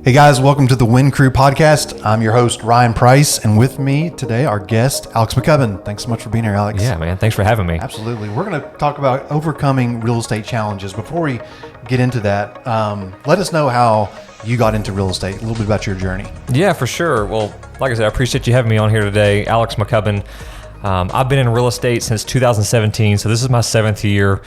Hey guys, welcome to the Win Crew podcast. I'm your host, Ryan Price, and with me today, our guest, Alex Mccubbin. Thanks so much for being here, Alex. Yeah, man. Thanks for having me. Absolutely. We're going to talk about overcoming real estate challenges. Before we get into that, let us know how you got into real estate, a little bit about your journey. Yeah, for sure. Well, like I said, I appreciate you having me on here today. Alex Mccubbin. I've been in real estate since 2017, so this is my 7th year,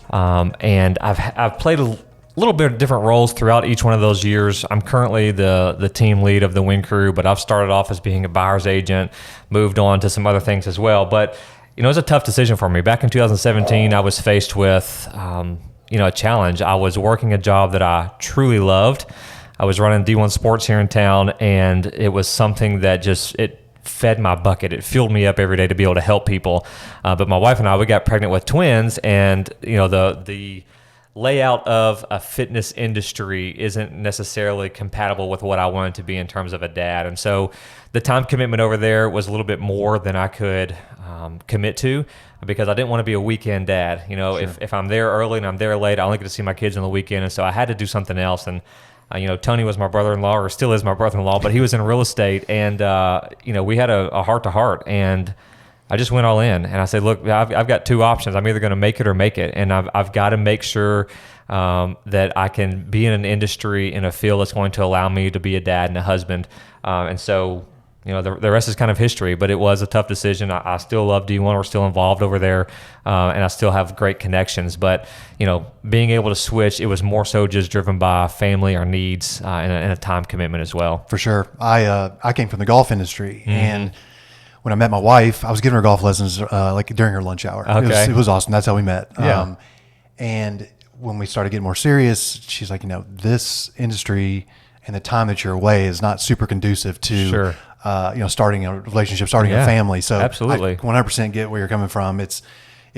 and I've played a little bit of different roles throughout each one of those years. I'm currently the team lead of the Win Crew, but I've started off as being a buyer's agent, moved on to some other things as well. But, it was a tough decision for me. Back in 2017, I was faced with, a challenge. I was working a job that I truly loved. I was running D1 Sports here in town, and it was something that it fed my bucket. It fueled me up every day to be able to help people. But my wife and I, we got pregnant with twins, and, the layout of a fitness industry isn't necessarily compatible with what I wanted to be in terms of a dad. And so the time commitment over there was a little bit more than I could commit to, because I didn't want to be a weekend dad. Sure. If I'm there early and I'm there late, I only get to see my kids on the weekend. And so I had to do something else. And, Tony was my brother-in-law, or still is my brother-in-law, but he was in real estate. And, we had a heart-to-heart. And I just went all in, and I said, look, I've got two options. I'm either going to make it or make it, and I've got to make sure that I can be in an industry, in a field that's going to allow me to be a dad and a husband. And so, the rest is kind of history, but it was a tough decision. I still love D1. We're still involved over there, and I still have great connections. But, being able to switch, it was more so just driven by family or needs and a time commitment as well. For sure. I came from the golf industry, and when I met my wife, I was giving her golf lessons during her lunch hour. Okay. It was awesome. That's how we met. Yeah. And when we started getting more serious, she's like, this industry and the time that you're away is not super conducive to, Sure. Starting a relationship, starting a family. So absolutely. I 100% get where you're coming from. It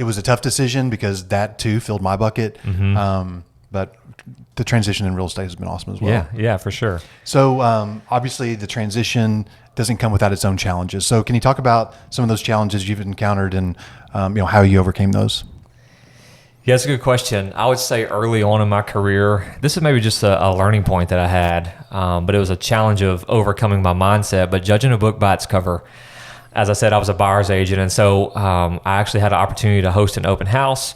was a tough decision because that too filled my bucket. Mm-hmm. But the transition in real estate has been awesome as well. Yeah, for sure. So obviously the transition doesn't come without its own challenges. So can you talk about some of those challenges you've encountered and how you overcame those? Yeah, that's a good question. I would say early on in my career, this is maybe just a learning point that I had, but it was a challenge of overcoming my mindset, but judging a book by its cover. As I said, I was a buyer's agent, and so I actually had an opportunity to host an open house.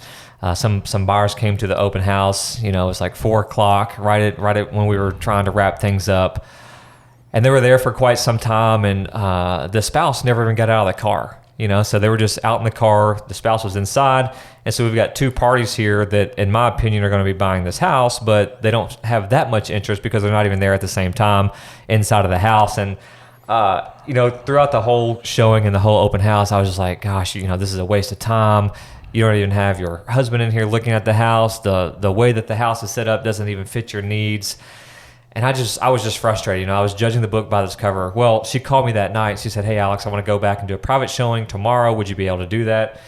Some buyers came to the open house. It was like 4:00, right at when we were trying to wrap things up. And they were there for quite some time, and the spouse never even got out of the car, so they were just out in the car. The spouse was inside. And so we've got two parties here that, in my opinion, are going to be buying this house, but they don't have that much interest because they're not even there at the same time inside of the house. And, throughout the whole showing and the whole open house, I was just like, gosh, this is a waste of time. You don't even have your husband in here looking at the house. The way that the house is set up doesn't even fit your needs. And I was just frustrated. I was judging the book by this cover. Well, she called me that night. She said, hey, Alex, I want to go back and do a private showing tomorrow. Would you be able to do that?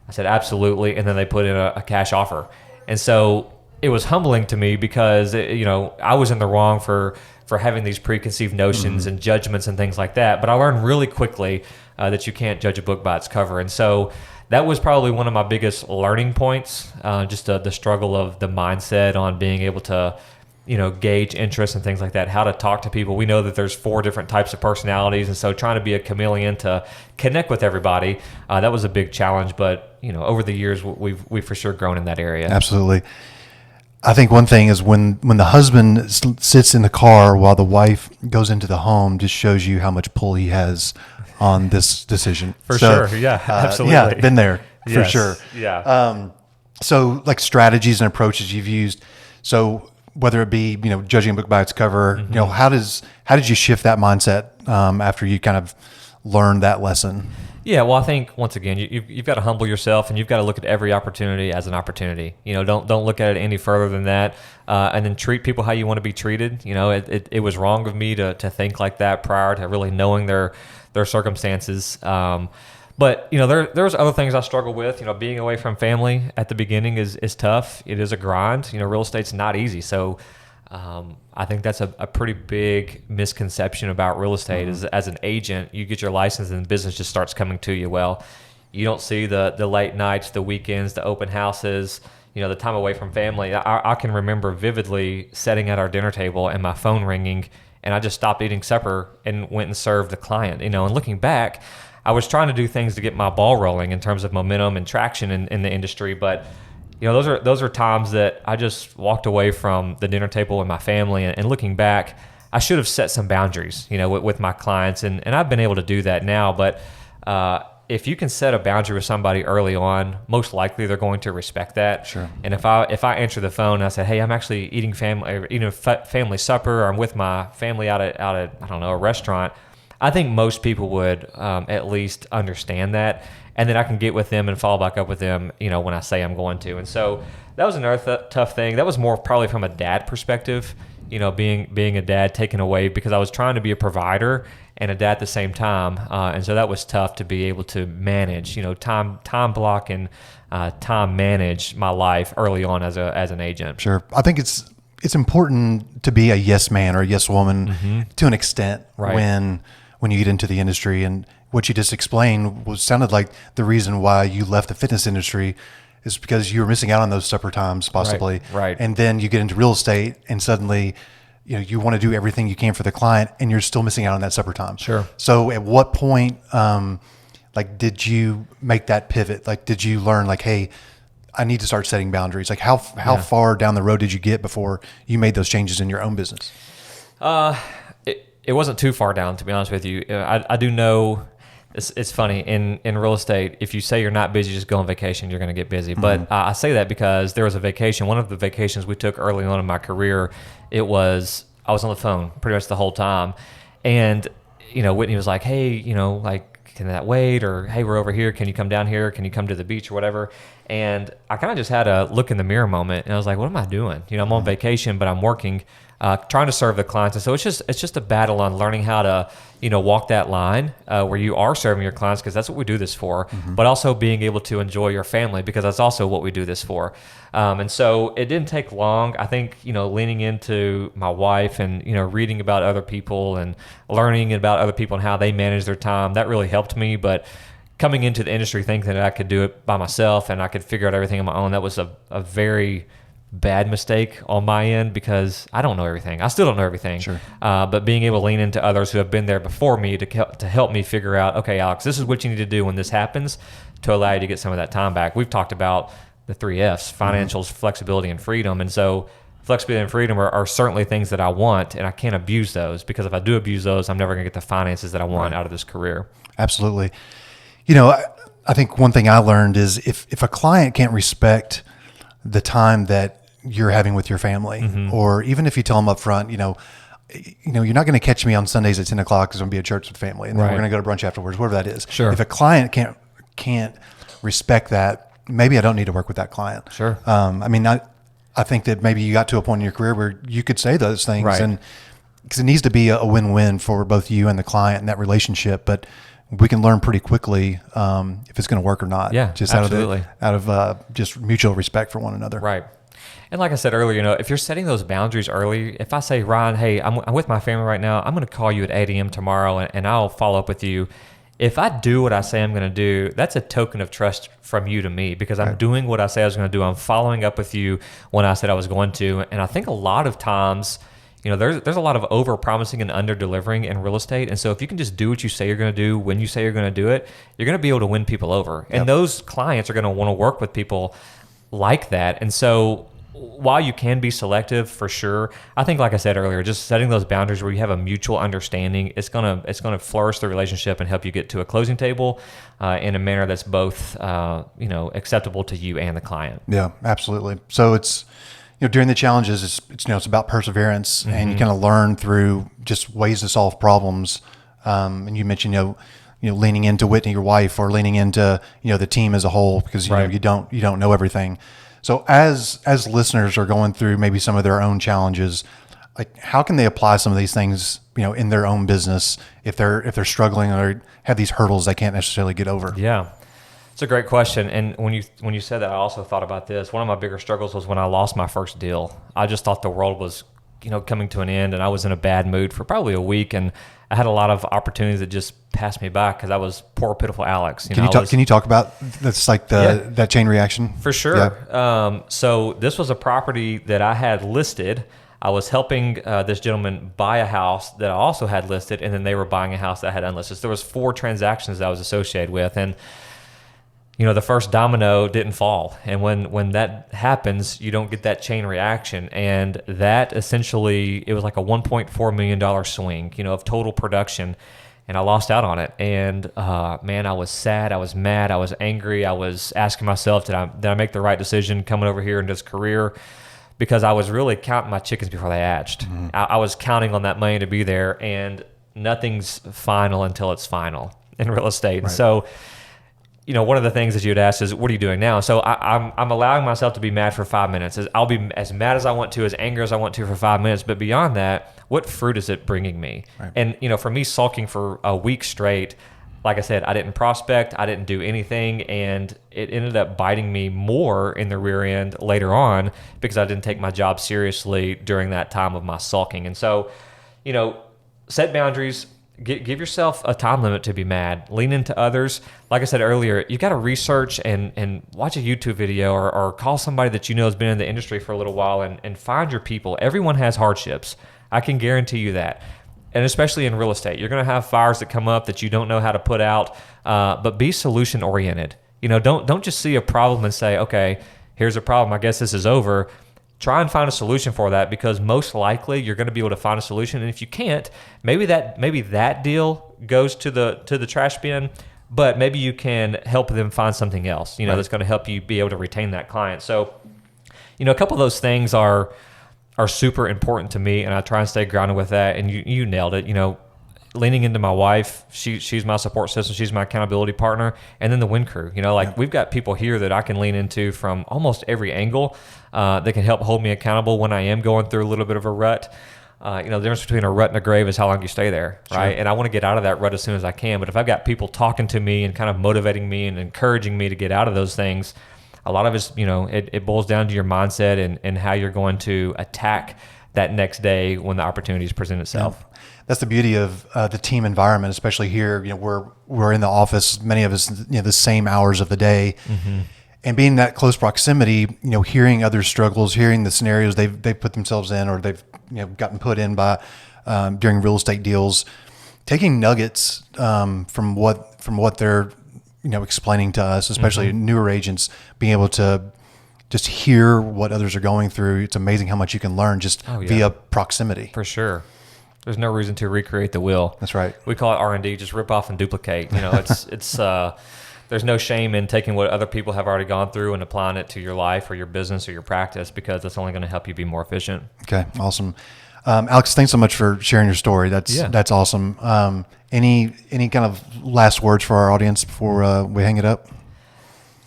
I said, absolutely. And then they put in a cash offer. And so it was humbling to me because, I was in the wrong for having these preconceived notions and judgments and things like that. But I learned really quickly that you can't judge a book by its cover. And so that was probably one of my biggest learning points, just the struggle of the mindset on being able to gauge interest and things like that, how to talk to people. We know that there's 4 different types of personalities, and so trying to be a chameleon to connect with everybody, that was a big challenge. But, over the years, we've for sure grown in that area. Absolutely. I think one thing is when the husband sits in the car while the wife goes into the home, just shows you how much pull he has on this decision. For sure. Yeah, absolutely. Yeah, been there for sure. Yeah. So like strategies and approaches you've used. So whether it be, judging a book by its cover, how did you shift that mindset after you kind of learned that lesson? Yeah, well, I think once again, you've got to humble yourself, and you've got to look at every opportunity as an opportunity. Don't look at it any further than that, and then treat people how you want to be treated. It was wrong of me to think like that prior to really knowing their circumstances. But there's other things I struggle with. Being away from family at the beginning is tough. It is a grind. Real estate's not easy. So I think that's a pretty big misconception about real estate. Is as an agent, you get your license and the business just starts coming to you. Well, you don't see the late nights, the weekends, the open houses. The time away from family. I can remember vividly sitting at our dinner table and my phone ringing and I just stopped eating supper and went and served the client. And looking back, I was trying to do things to get my ball rolling in terms of momentum and traction in the industry, but those are times that I just walked away from the dinner table with my family. And looking back, I should have set some boundaries, with my clients, and I've been able to do that now. But if you can set a boundary with somebody early on, most likely they're going to respect that. Sure. And if I answer the phone and I said, "Hey, I'm actually eating family supper, or I'm with my family out at I don't know, a restaurant," I think most people would at least understand that, and then I can get with them and follow back up with them, when I say I'm going to. And so that was another tough thing. That was more probably from a dad perspective, being a dad taken away, because I was trying to be a provider and a dad at the same time, and so that was tough to be able to manage, time block and time manage my life early on as an agent. Sure. I think it's important to be a yes man or a yes woman to an extent, Right. when you get into the industry. And what you just explained sounded like the reason why you left the fitness industry is because you were missing out on those supper times possibly. Right. And then you get into real estate and suddenly you want to do everything you can for the client and you're still missing out on that supper time. Sure. So at what point, did you make that pivot? Like, did you learn hey, I need to start setting boundaries? Like how far down the road did you get before you made those changes in your own business? It wasn't too far down, to be honest with you. I do know it's funny in real estate. If you say you're not busy, just go on vacation, you're going to get busy. But I say that because there was a vacation. One of the vacations we took early on in my career, I was on the phone pretty much the whole time. And, Whitney was like, "Hey, can that wait?" Or, "Hey, we're over here. Can you come down here? Can you come to the beach or whatever?" And I kind of just had a look in the mirror moment. And I was like, what am I doing? I'm on vacation, but I'm working, trying to serve the clients. And so it's just a battle on learning how to, walk that line where you are serving your clients, because that's what we do this for, but also being able to enjoy your family, because that's also what we do this for. And so it didn't take long. I think, leaning into my wife and, reading about other people and learning about other people and how they manage their time, that really helped me. But coming into the industry thinking that I could do it by myself and I could figure out everything on my own, that was a very bad mistake on my end, because I don't know everything. I still don't know everything. Sure. But being able to lean into others who have been there before me to help me figure out, okay, Alex, this is what you need to do when this happens to allow you to get some of that time back. We've talked about the 3 Fs, financials, flexibility, and freedom. And so flexibility and freedom are certainly things that I want, and I can't abuse those, because if I do abuse those, I'm never going to get the finances that I want out of this career. Absolutely. I think one thing I learned is if a client can't respect the time that you're having with your family, or even if you tell them up front, you're not going to catch me on Sundays at 10 o'clock because I'm going to be at church with family, and then we're going to go to brunch afterwards, whatever that is. Sure. If a client can't respect that, maybe I don't need to work with that client. Sure. I think that maybe you got to a point in your career where you could say those things, Right. and because it needs to be a win-win for both you and the client and that relationship, but we can learn pretty quickly if it's going to work or not. Yeah, just absolutely. out of just mutual respect for one another. Right. And like I said earlier, if you're setting those boundaries early, if I say, "Ryan, hey, I'm with my family right now. I'm going to call you at 8 a.m. tomorrow and I'll follow up with you." If I do what I say I'm going to do, that's a token of trust from you to me, because I'm doing what I say I was going to do. I'm following up with you when I said I was going to. And I think a lot of times, there's a lot of over promising and under delivering in real estate. And so if you can just do what you say you're going to do when you say you're going to do it, you're going to be able to win people over. And those clients are going to want to work with people like that. And so while you can be selective for sure, I think, like I said earlier, just setting those boundaries where you have a mutual understanding, it's gonna flourish the relationship and help you get to a closing table in a manner that's both acceptable to you and the client. Yeah, absolutely. So it's during the challenges, it's about perseverance, and you kind of learn through just ways to solve problems. And you mentioned leaning into Whitney, your wife, or leaning into the team as a whole, because you don't know everything. So as listeners are going through maybe some of their own challenges, like how can they apply some of these things, in their own business if they're struggling or have these hurdles they can't necessarily get over? Yeah, it's a great question. And when you said that, I also thought about this. One of my bigger struggles was when I lost my first deal. I just thought the world was coming to an end, and I was in a bad mood for probably a week, and I had a lot of opportunities that just passed me by because I was poor, pitiful Alex. Can you talk about that's like that chain reaction? For sure. Yeah. So this was a property that I had listed I was helping this gentleman buy a house that I also had listed, and then they were buying a house that I had unlisted. So there was 4 transactions that I was associated with, and the first domino didn't fall. And when that happens, you don't get that chain reaction. And that essentially, it was like a $1.4 million swing, of total production. And I lost out on it. And man, I was sad. I was mad. I was angry. I was asking myself, did I make the right decision coming over here in this career? Because I was really counting my chickens before they hatched. Mm-hmm. I was counting on that money to be there, and nothing's final until it's final in real estate. Right. And so, one of the things that you'd ask is, what are you doing now? So I'm allowing myself to be mad for 5 minutes. I'll be as mad as I want to, as angry as I want to for 5 minutes. But beyond that, what fruit is it bringing me? Right. And, for me, sulking for a week straight, like I said, I didn't prospect, I didn't do anything, and it ended up biting me more in the rear end later on because I didn't take my job seriously during that time of my sulking. And so, set boundaries, give yourself a time limit to be mad, lean into others. Like I said earlier, you got to research and watch a YouTube video or call somebody that has been in the industry for a little while and find your people. Everyone has hardships. I can guarantee you that. And especially in real estate, you're going to have fires that come up that you don't know how to put out, but be solution oriented. Don't just see a problem and say, okay, here's a problem, I guess this is over. Try and find a solution for that, because most likely you're going to be able to find a solution. And if you can't, maybe that deal goes to the trash bin, but maybe you can help them find something else, right, that's going to help you be able to retain that client. So, a couple of those things are super important to me, and I try and stay grounded with that. And you nailed it. Leaning into my wife, she's my support system, she's my accountability partner, and then the Win Crew. We've got people here that I can lean into from almost every angle that can help hold me accountable when I am going through a little bit of a rut. The difference between a rut and a grave is how long you stay there, right? Sure. And I want to get out of that rut as soon as I can. But if I've got people talking to me and kind of motivating me and encouraging me to get out of those things, a lot of it's, it boils down to your mindset and how you're going to attack that next day when the opportunities present itself. Yeah. That's the beauty of the team environment, especially here. We're in the office, many of us, the same hours of the day, mm-hmm, and being in that close proximity, hearing other struggles, hearing the scenarios they've put themselves in or they've gotten put in by during real estate deals, taking nuggets from what they're explaining to us, especially mm-hmm, newer agents, being able to just hear what others are going through. It's amazing how much you can learn just via proximity. For sure. There's no reason to recreate the wheel. That's right. We call it R&D, just rip off and duplicate. It's there's no shame in taking what other people have already gone through and applying it to your life or your business or your practice, because that's only going to help you be more efficient. Okay, awesome. Alex, thanks so much for sharing your story. That's awesome. Any kind of last words for our audience before we hang it up?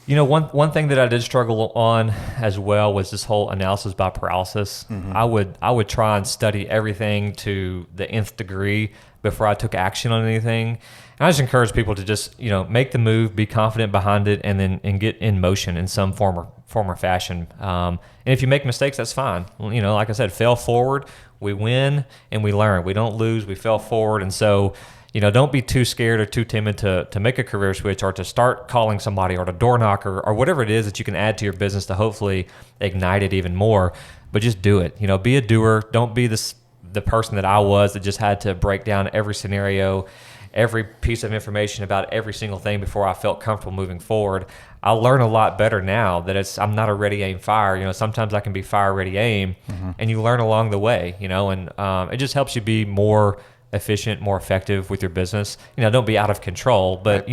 One thing that I did struggle on as well was this whole analysis by paralysis. Mm-hmm. I would try and study everything to the nth degree before I took action on anything. And I just encourage people to just make the move, be confident behind it, and get in motion in some form or fashion. And if you make mistakes, that's fine. Like I said, fail forward. We win and we learn. We don't lose. We fail forward, and so. Don't be too scared or too timid to make a career switch or to start calling somebody or to door knock or whatever it is that you can add to your business to hopefully ignite it even more. But just do it. Be a doer. Don't be the person that I was that just had to break down every scenario, every piece of information about every single thing before I felt comfortable moving forward. I learn a lot better now that I'm not a ready, aim, fire. Sometimes I can be fire, ready, aim, mm-hmm, and you learn along the way, and it just helps you be more efficient, more effective with your business. Don't be out of control, but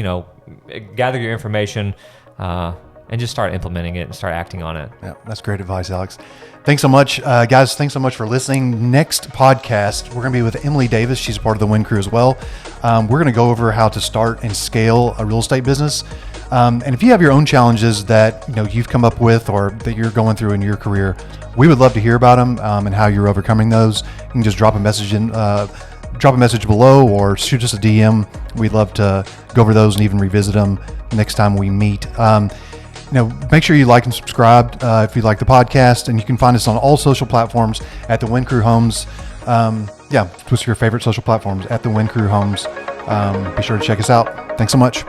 gather your information and just start implementing it and start acting on it. Yeah, that's great advice, Alex. Thanks so much, guys. Thanks so much for listening. Next podcast, we're going to be with Emily Davis. She's a part of the Win Crew as well. We're going to go over how to start and scale a real estate business. And if you have your own challenges that you've come up with or that you're going through in your career, we would love to hear about them and how you're overcoming those. You can just drop a message below or shoot us a DM. We'd love to go over those and even revisit them next time we meet. Make sure you like and subscribe if you like the podcast, and you can find us on all social platforms at the Win Crew Homes. What's your favorite social platforms at the Win Crew Homes? Be sure to check us out. Thanks so much.